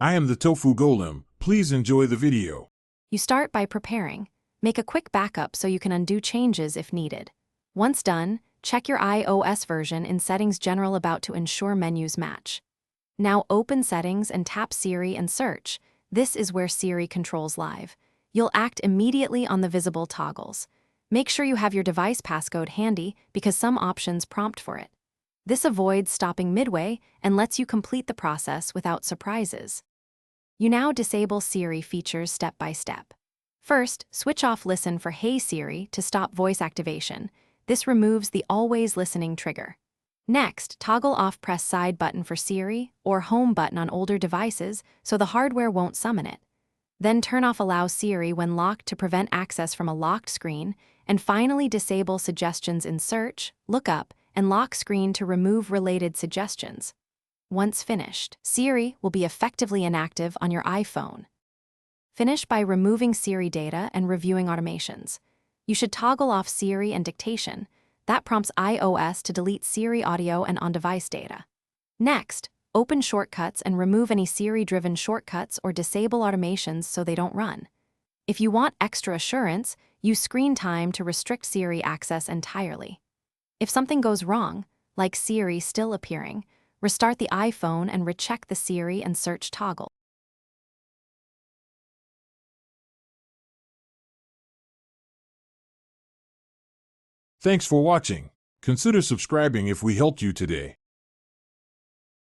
I am the tofu golem. Please enjoy the video. You start by preparing. Make a quick backup so you can undo changes if needed. Once done, check your iOS version in Settings General About to ensure menus match. Now open Settings and tap Siri and search. This is where Siri controls live. You'll act immediately on the visible toggles. Make sure you have your device passcode handy because some options prompt for it. This avoids stopping midway and lets you complete the process without surprises. You now disable Siri features step by step. First, switch off Listen for Hey Siri to stop voice activation. This removes the always listening trigger. Next, toggle off Press Side button for Siri or Home button on older devices so the hardware won't summon it. Then turn off Allow Siri when locked to prevent access from a locked screen, and finally disable Suggestions in Search, Lookup, and Lock Screen to remove related suggestions. Once finished, Siri will be effectively inactive on your iPhone. Finish by removing Siri data and reviewing automations. You should toggle off Siri and dictation. That prompts iOS to delete Siri audio and on-device data. Next, open Shortcuts and remove any Siri-driven shortcuts or disable automations so they don't run. If you want extra assurance, use Screen Time to restrict Siri access entirely. If something goes wrong, like Siri still appearing, restart the iPhone and recheck the Siri and search toggle. Thanks for watching. Consider subscribing if we helped you today.